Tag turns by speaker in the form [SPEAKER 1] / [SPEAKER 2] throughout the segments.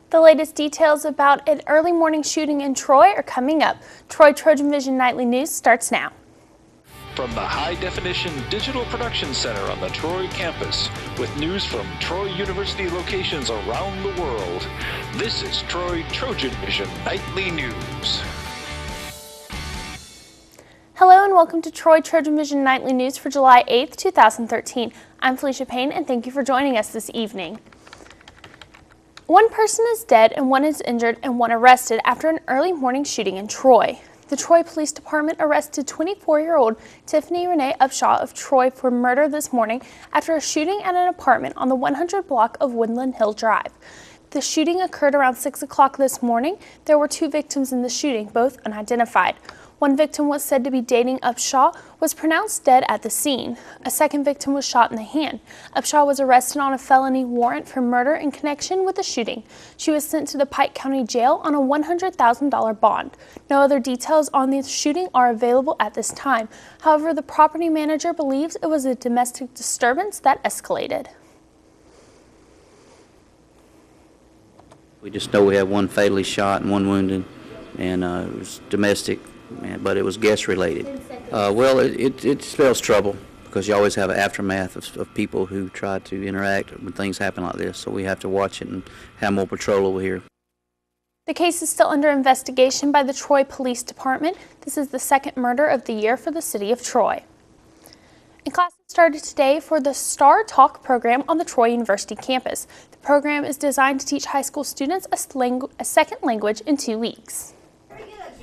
[SPEAKER 1] The latest details about an early morning shooting in Troy are coming up. Troy TrojanVision Nightly News starts now.
[SPEAKER 2] From the high-definition digital production center on the Troy campus, with news from Troy University locations around the world, this is Troy TrojanVision Nightly News.
[SPEAKER 1] Hello and welcome to Troy TrojanVision Nightly News for July 8th, 2013. I'm Felicia Payne and thank you for joining us this evening. One person is dead and one is injured and one arrested after an early morning shooting in Troy. The Troy Police Department arrested 24-year-old Tiffany Renee Upshaw of Troy for murder this morning after a shooting at an apartment on the 100 block of Woodland Hill Drive. The shooting occurred around 6 o'clock this morning. There were 2 victims in the shooting, both unidentified. One victim was said to be dating Upshaw, was pronounced dead at the scene. A second victim was shot in the hand. Upshaw was arrested on a felony warrant for murder in connection with the shooting. She was sent to the Pike County Jail on a $100,000 bond. No other details on the shooting are available at this time. However, the property manager believes it was a domestic disturbance that escalated.
[SPEAKER 3] We just know we had one fatally shot and one wounded, and it was domestic. But it was guest related. Well, it spells trouble because you always have an aftermath of people who try to interact when things happen like this. So we have to watch it and have more patrol over here.
[SPEAKER 1] The case is still under investigation by the Troy Police Department. This is the second murder of the year for the city of Troy. And classes started today for the StarTalk program on the Troy University campus. The program is designed to teach high school students a second language in 2 weeks.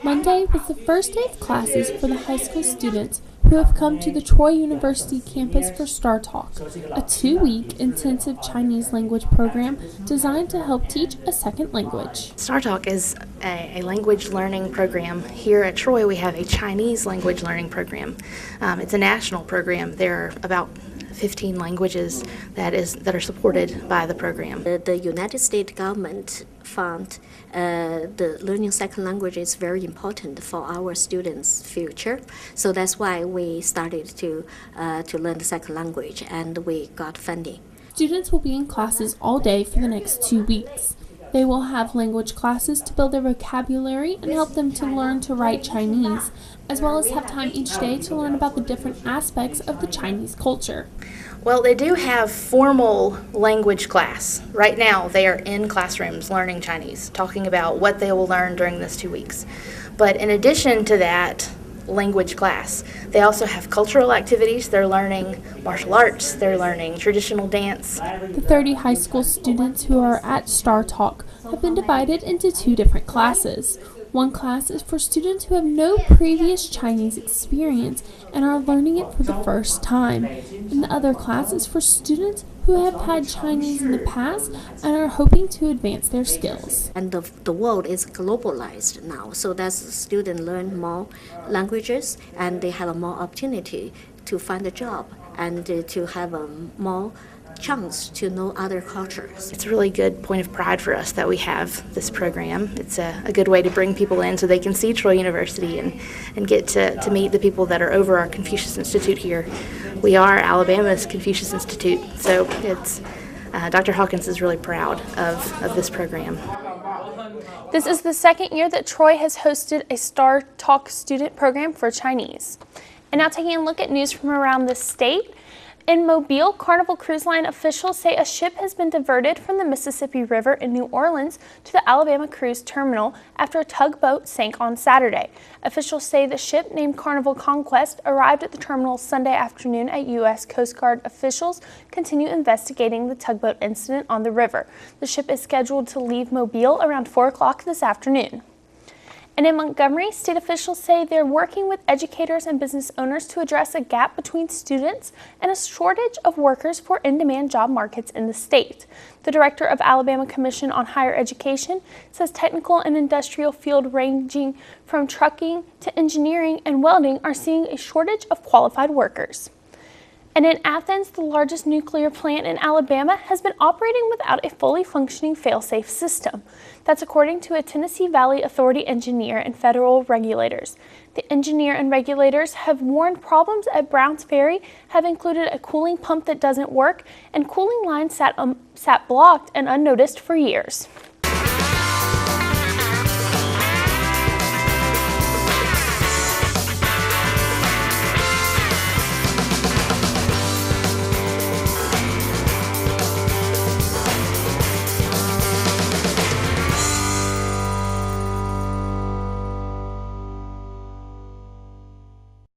[SPEAKER 4] Monday was the first day of classes for the high school students who have come to the Troy University campus for StarTalk, a 2-week intensive Chinese language program designed to help teach a second language.
[SPEAKER 5] StarTalk is a language learning program. Here at Troy, we have a Chinese language learning program. It's a national program. There are about 15 languages that are supported by the program.
[SPEAKER 6] The United States government found the learning second language is very important for our students' future. So that's why we started to learn the second language, and we got funding.
[SPEAKER 4] Students will be in classes all day for the next 2 weeks. They will have language classes to build their vocabulary and help them to learn to write Chinese, as well as have time each day to learn about the different aspects of the Chinese culture.
[SPEAKER 5] Well, they do have formal language class. Right now, they are in classrooms learning Chinese, talking about what they will learn during this 2 weeks. But in addition to that language class, they also have cultural activities. They're learning martial arts, they're learning traditional dance.
[SPEAKER 4] The 30 high school students who are at StarTalk have been divided into 2 different classes. One class is for students who have no previous Chinese experience and are learning it for the first time. And the other class is for students who have had Chinese in the past and are hoping to advance their skills.
[SPEAKER 6] And the world is globalized now, so that students learn more languages and they have a more opportunity to find a job and to have a more chance to know other cultures.
[SPEAKER 5] It's a really good point of pride for us that we have this program. It's a good way to bring people in so they can see Troy University and get to meet the people that are over our Confucius Institute here. We are Alabama's Confucius Institute, so it's Dr. Hawkins is really proud of this program.
[SPEAKER 1] This is the second year that Troy has hosted a StarTalk student program for Chinese. And now taking a look at news from around the state. In Mobile, Carnival Cruise Line officials say a ship has been diverted from the Mississippi River in New Orleans to the Alabama Cruise Terminal after a tugboat sank on Saturday. Officials say the ship, named Carnival Conquest, arrived at the terminal Sunday afternoon at U.S. Coast Guard officials continue investigating the tugboat incident on the river. The ship is scheduled to leave Mobile around 4 o'clock this afternoon. And in Montgomery, state officials say they're working with educators and business owners to address a gap between students and a shortage of workers for in-demand job markets in the state. The director of Alabama Commission on Higher Education says technical and industrial field ranging from trucking to engineering and welding are seeing a shortage of qualified workers. And in Athens, the largest nuclear plant in Alabama has been operating without a fully functioning fail-safe system. That's according to a Tennessee Valley Authority engineer and federal regulators. The engineer and regulators have warned problems at Browns Ferry have included a cooling pump that doesn't work and cooling lines sat blocked and unnoticed for years.